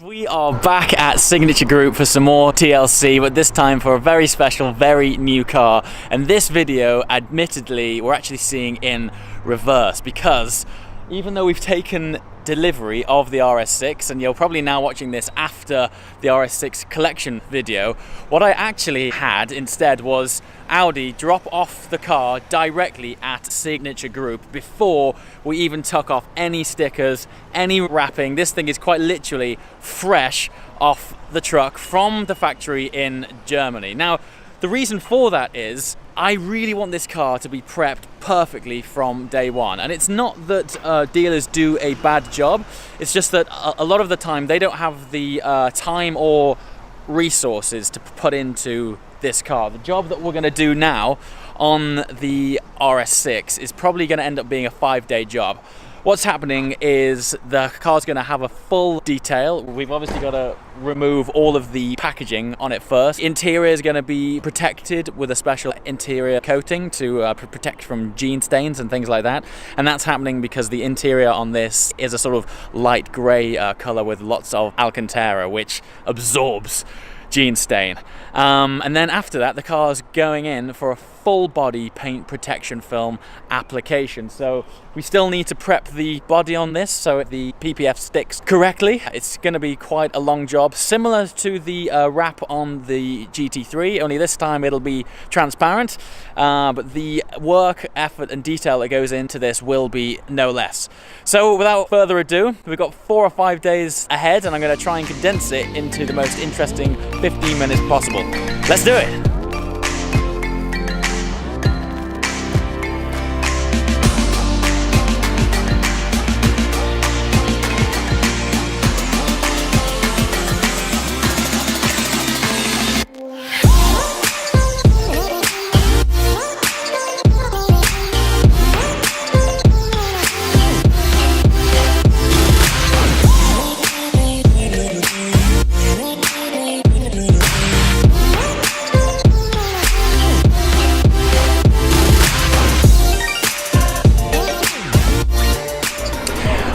We are back at Signature Group for some more TLC, but this time for a very special, very new car. And this video, admittedly, we're actually seeing in reverse because even though we've taken delivery of the RS6, and you're probably now watching this after the RS6 collection video, what I actually had instead was Audi drop off the car directly at Signature Group before we even took off any stickers, any wrapping. This thing is quite literally fresh off the truck from the factory in Germany. Now, the reason for that is I really want this car to be prepped perfectly from day one. And it's not that dealers do a bad job, it's just that a lot of the time they don't have the time or resources to put into this car. The job that we're going to do now on the RS6 is probably going to end up being a 5-day job. What's happening is the car's going to have a full detail. We've obviously got to remove all of the packaging on it first. Interior is going to be protected with a special interior coating to protect from gene stains and things like that. And that's happening because the interior on this is a sort of light grey colour with lots of Alcantara, which absorbs gene stain. And then after that, the car's going in for a full body paint protection film application. So we still need to prep the body on this so the PPF sticks correctly. It's going to be quite a long job, similar to the wrap on the GT3, only this time it'll be transparent, but the work, effort and detail that goes into this will be no less. So without further ado, we've got 4 or 5 days ahead, and I'm going to try and condense it into the most interesting 15 minutes possible. Let's do it!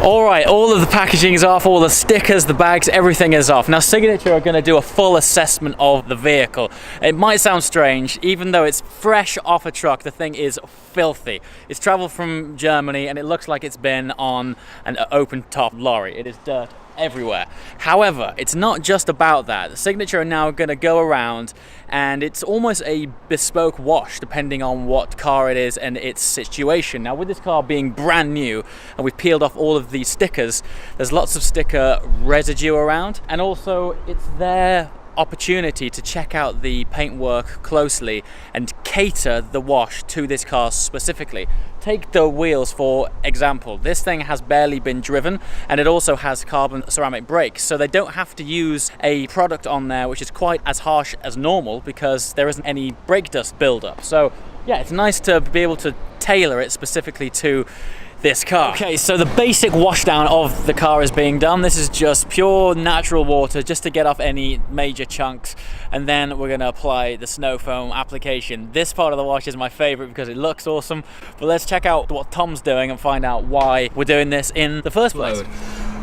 Alright, all of the packaging is off, all the stickers, the bags, everything is off. Now Signature are going to do a full assessment of the vehicle. It might sound strange, even though it's fresh off a truck, the thing is filthy. It's travelled from Germany and it looks like it's been on an open top lorry. It is dirt everywhere. However, it's not just about that. Signature are now going to go around and it's almost a bespoke wash depending on what car it is and its situation. Now with this car being brand new and we've peeled off all of these stickers, there's lots of sticker residue around, and also it's their opportunity to check out the paintwork closely and cater the wash to this car specifically. Take the wheels for example. This thing has barely been driven and it also has carbon ceramic brakes, so they don't have to use a product on there which is quite as harsh as normal because there isn't any brake dust buildup. So yeah, it's nice to be able to tailor it specifically to this car. Okay, so the basic washdown of the car is being done. This is just pure natural water just to get off any major chunks, and then we're going to apply the snow foam application. This part of the wash is my favorite because it looks awesome, but let's check out what Tom's doing and find out why we're doing this in the first place.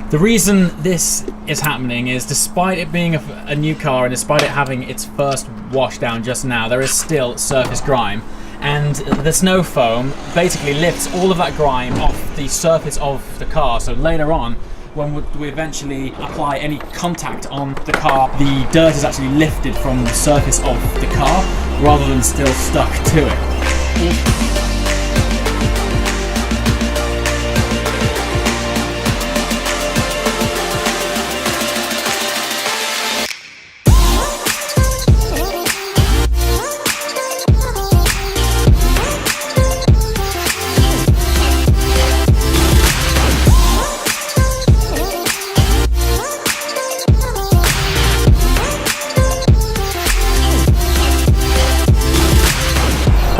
The reason this is happening is despite it being a new car and despite it having its first washdown just now, there is still surface grime. And the snow foam basically lifts all of that grime off the surface of the car. So later on, when we eventually apply any contact on the car, the dirt is actually lifted from the surface of the car rather than still stuck to it.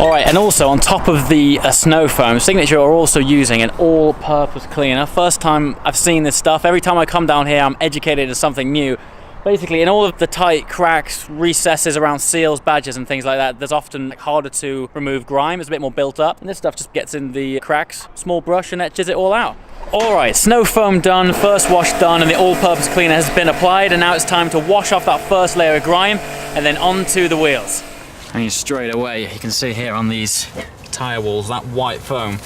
Alright, and also on top of the snow foam, Signature are also using an all-purpose cleaner. First time I've seen this stuff. Every time I come down here I'm educated as something new. Basically, in all of the tight cracks, recesses around seals, badges and things like that, there's often harder to remove grime. It's a bit more built up, and this stuff just gets in the cracks, small brush, and etches it all out. Alright, snow foam done, first wash done, and the all-purpose cleaner has been applied, and now it's time to wash off that first layer of grime and then onto the wheels. And straight away, you can see here on these tyre walls, that white foam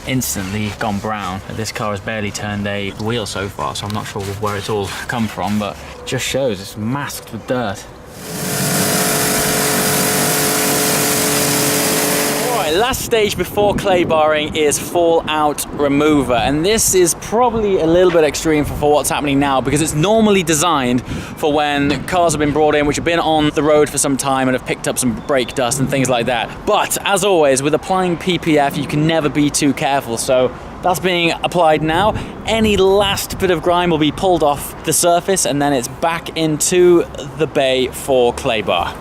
instantly gone brown. This car has barely turned a wheel so far, so I'm not sure where it's all come from, but it just shows it's masked with dirt. Alright, last stage before clay barring is fallout remover, and this is probably a little bit extreme for what's happening now, because it's normally designed for when cars have been brought in which have been on the road for some time and have picked up some brake dust and things like that. But as always, with applying PPF, you can never be too careful, so that's being applied now. Any last bit of grime will be pulled off the surface, and then it's back into the bay for clay bar.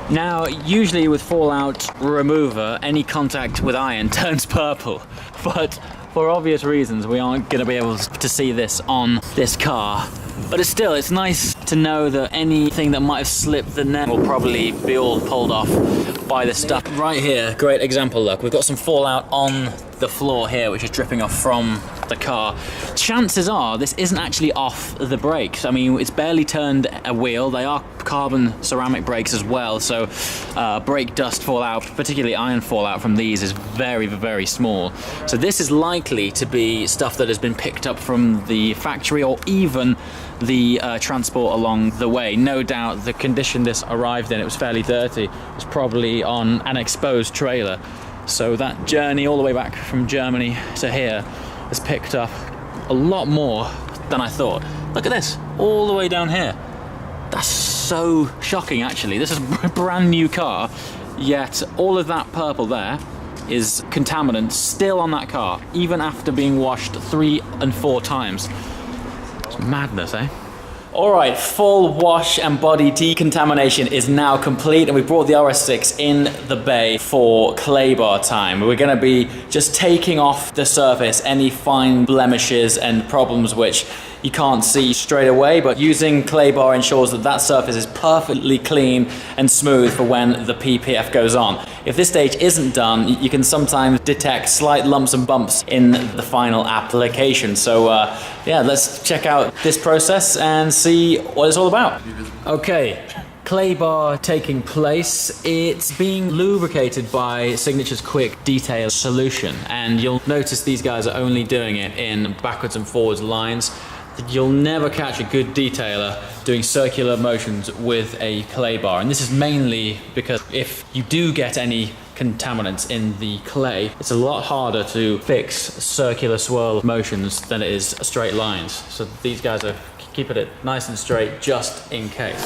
Now, usually with fallout remover, any contact with iron turns purple, but for obvious reasons, we aren't going to be able to see this on this car. But it's nice to know that anything that might have slipped the net will probably be all pulled off by this stuff. Right here, great example, look, we've got some fallout on the floor here, which is dripping off from the car. Chances are this isn't actually off the brakes. I mean, it's barely turned a wheel. They are carbon ceramic brakes as well, so brake dust fallout, particularly iron fallout from these, is very, very small. So this is likely to be stuff that has been picked up from the factory or even the transport along the way. No doubt the condition this arrived in, it was fairly dirty, it was probably on an exposed trailer. So that journey all the way back from Germany to here has picked up a lot more than I thought. Look at this, all the way down here. That's so shocking, actually. This is a brand new car, yet all of that purple there is contaminant still on that car, even after being washed 3 and 4 times. It's madness, eh? Alright, full wash and body decontamination is now complete, and we brought the RS6 in the bay for clay bar time. We're going to be just taking off the surface any fine blemishes and problems which you can't see straight away, but using clay bar ensures that that surface is perfectly clean and smooth for when the PPF goes on. If this stage isn't done, you can sometimes detect slight lumps and bumps in the final application. So yeah, let's check out this process and see what it's all about. Okay, clay bar taking place. It's being lubricated by Signature's Quick Detail Solution, and you'll notice these guys are only doing it in backwards and forwards lines. You'll never catch a good detailer doing circular motions with a clay bar, and this is mainly because if you do get any contaminants in the clay, it's a lot harder to fix circular swirl motions than it is straight lines. So these guys are keeping it nice and straight just in case.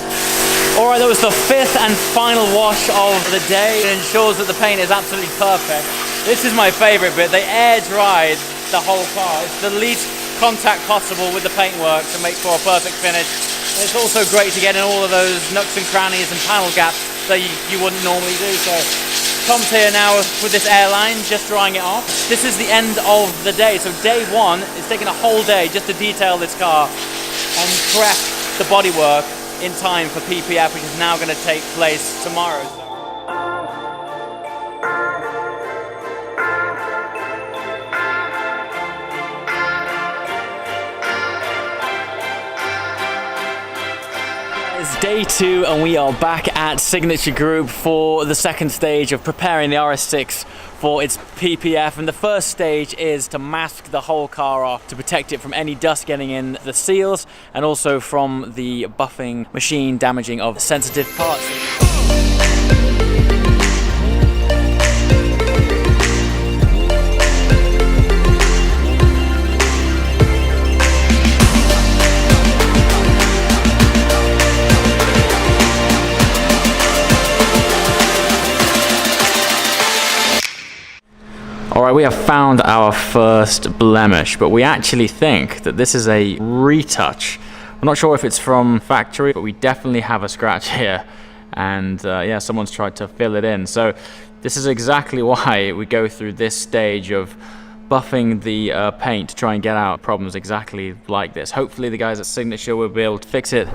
Alright, that was the 5th and final wash of the day. It ensures that the paint is absolutely perfect. This is my favourite bit. They air dried the whole car. It's the least contact possible with the paintwork to make for a perfect finish. And it's also great to get in all of those nooks and crannies and panel gaps that you wouldn't normally do. So Tom's here now with this airline, just drying it off. This is the end of the day. So day 1 is taking a whole day just to detail this car and prep the bodywork in time for PPF, which is now going to take place tomorrow. It's day 2 and we are back at Signature Group for the second stage of preparing the RS6 for its PPF, and the first stage is to mask the whole car off to protect it from any dust getting in the seals and also from the buffing machine damaging of sensitive parts. Alright, we have found our first blemish, but we actually think that this is a retouch. I'm not sure if it's from factory, but we definitely have a scratch here. And yeah, someone's tried to fill it in. So this is exactly why we go through this stage of buffing the paint to try and get out problems exactly like this. Hopefully the guys at Signature will be able to fix it.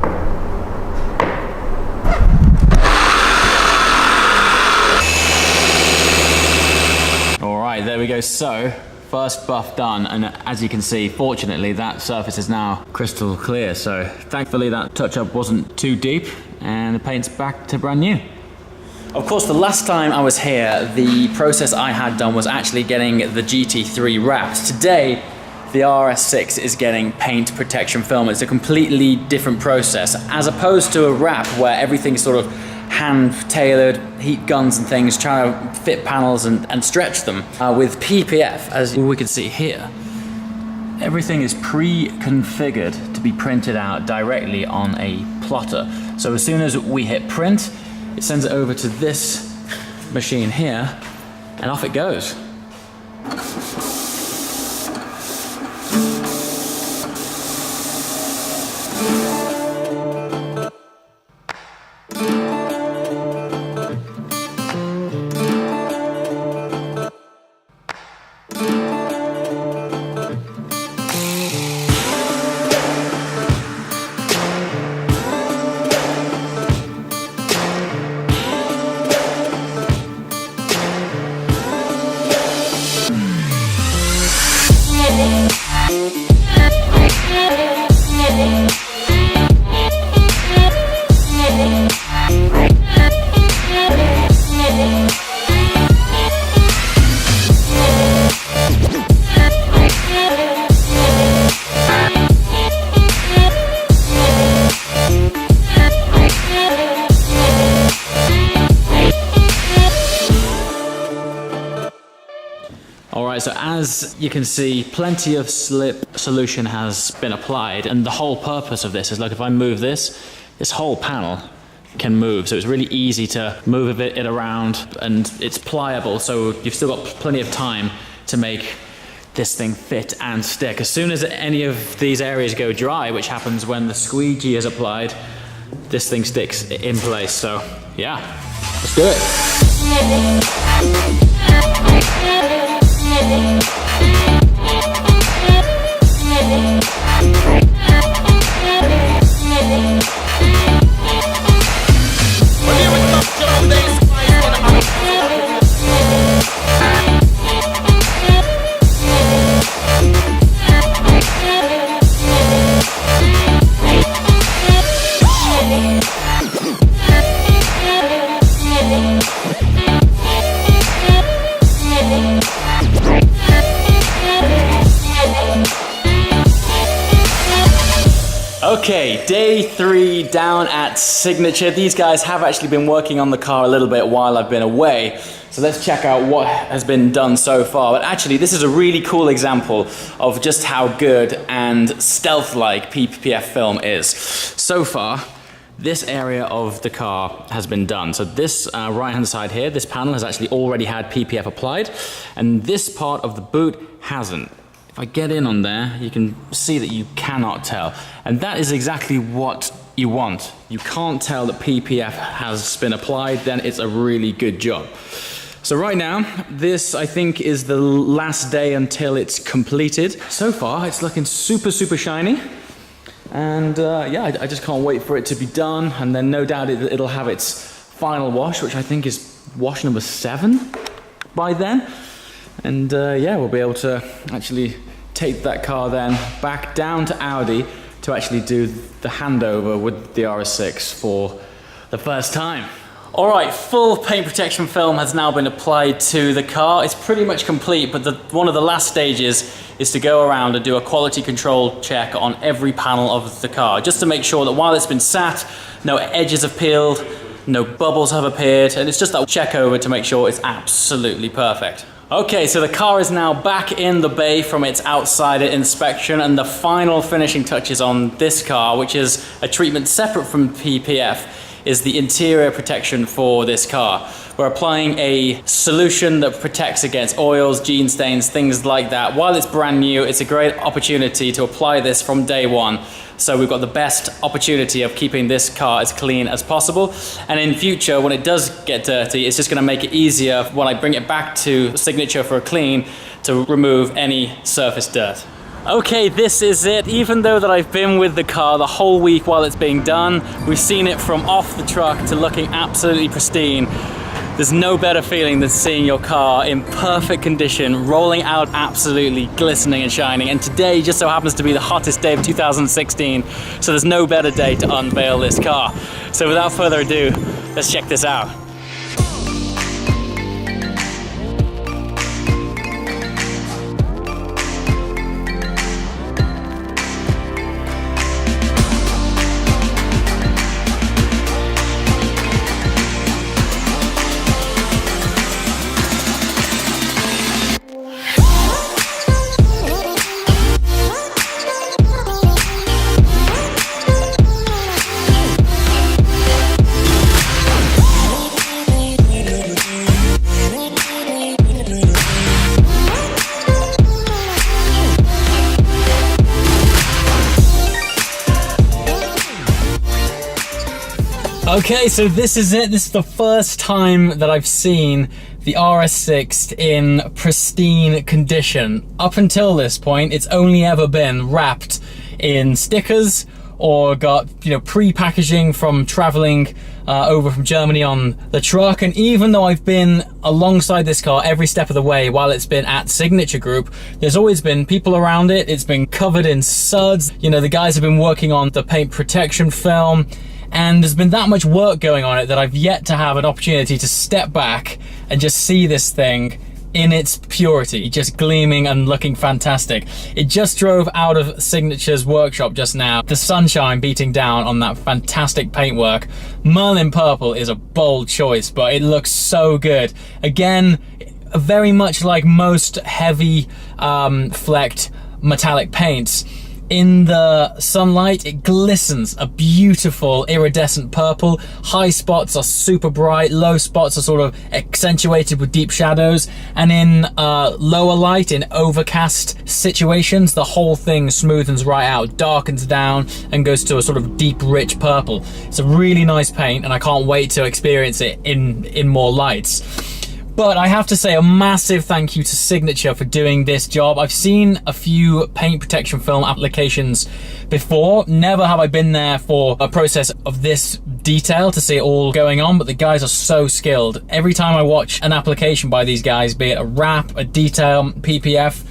right, there we go. So, first buff done, and as you can see, fortunately, that surface is now crystal clear. So, thankfully, that touch-up wasn't too deep, and the paint's back to brand new. Of course, the last time I was here, the process I had done was actually getting the GT3 wrapped. Today, the RS6 is getting paint protection film. It's a completely different process, as opposed to a wrap where everything's sort of hand-tailored, heat guns and things, trying to fit panels and stretch them. With PPF, as we can see here, everything is pre-configured to be printed out directly on a plotter. So as soon as we hit print, it sends it over to this machine here, and off it goes. Alright, so as you can see, plenty of slip solution has been applied, and the whole purpose of this is, look, if I move this whole panel can move, so it's really easy to move it around, and it's pliable, so you've still got plenty of time to make this thing fit and stick. As soon as any of these areas go dry, which happens when the squeegee is applied, this thing sticks in place. So yeah, let's do it. Okay, day 3 down at Signature. These guys have actually been working on the car a little bit while I've been away. So let's check out what has been done so far. But actually, this is a really cool example of just how good and stealth-like PPF film is. So far, this area of the car has been done. So this right-hand side here, this panel has actually already had PPF applied, and this part of the boot hasn't. If I get in on there, you can see that you cannot tell. And that is exactly what you want. You can't tell that PPF has been applied, then it's a really good job. So right now, this I think is the last day until it's completed. So far, it's looking super, super shiny. And yeah, I just can't wait for it to be done. And then no doubt it'll have its final wash, which I think is wash number 7 by then. And yeah, we'll be able to actually take that car then back down to Audi to actually do the handover with the RS6 for the first time. All right, full paint protection film has now been applied to the car. It's pretty much complete, but one of the last stages is to go around and do a quality control check on every panel of the car, just to make sure that while it's been sat, no edges have peeled, no bubbles have appeared, and it's just that check over to make sure it's absolutely perfect. Okay, so the car is now back in the bay from its outside inspection, and the final finishing touches on this car, which is a treatment separate from PPF, is the interior protection for this car. We're applying a solution that protects against oils, gene stains, things like that. While it's brand new, it's a great opportunity to apply this from day one. So we've got the best opportunity of keeping this car as clean as possible. And in future, when it does get dirty, it's just gonna make it easier when I bring it back to Signature for a clean to remove any surface dirt. Okay, this is it. Even though that I've been with the car the whole week while it's being done, we've seen it from off the truck to looking absolutely pristine. There's no better feeling than seeing your car in perfect condition, rolling out absolutely glistening and shining. And today just so happens to be the hottest day of 2016, so there's no better day to unveil this car. So without further ado, let's check this out. Okay, so this is it. This is the first time that I've seen the RS6 in pristine condition. Up until this point, it's only ever been wrapped in stickers or got, pre-packaging from traveling over from Germany on the truck. And even though I've been alongside this car every step of the way while it's been at Signature Group, there's always been people around it. It's been covered in suds. The guys have been working on the paint protection film. And there's been that much work going on it that I've yet to have an opportunity to step back and just see this thing in its purity, just gleaming and looking fantastic. It just drove out of Signature's workshop just now. The sunshine beating down on that fantastic paintwork. Merlin Purple is a bold choice, but it looks so good. Again, very much like most heavy flecked metallic paints, in the sunlight, it glistens a beautiful iridescent purple. High spots are super bright, low spots are sort of accentuated with deep shadows, and in lower light, in overcast situations, the whole thing smoothens right out, darkens down, and goes to a sort of deep, rich purple. It's a really nice paint, and I can't wait to experience it in more lights. But I have to say a massive thank you to Signature for doing this job. I've seen a few paint protection film applications before. Never have I been there for a process of this detail to see it all going on, but the guys are so skilled. Every time I watch an application by these guys, be it a wrap, a detail, PPF,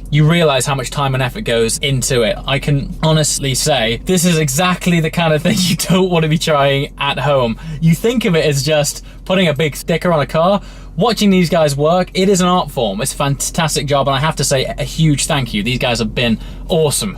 you realize how much time and effort goes into it. I can honestly say this is exactly the kind of thing you don't want to be trying at home. You think of it as just putting a big sticker on a car. Watching these guys work, it is an art form. It's a fantastic job, and I have to say a huge thank you. These guys have been awesome.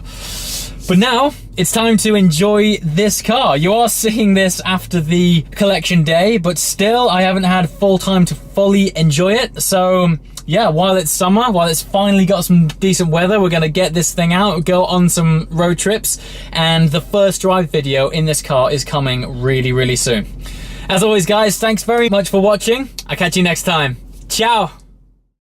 But now it's time to enjoy this car. You are seeing this after the collection day, but still I haven't had full time to fully enjoy it. So yeah, while it's summer, while it's finally got some decent weather, we're gonna get this thing out, go on some road trips, and the first drive video in this car is coming really, really soon. As always, guys, thanks very much for watching. I'll catch you next time. Ciao!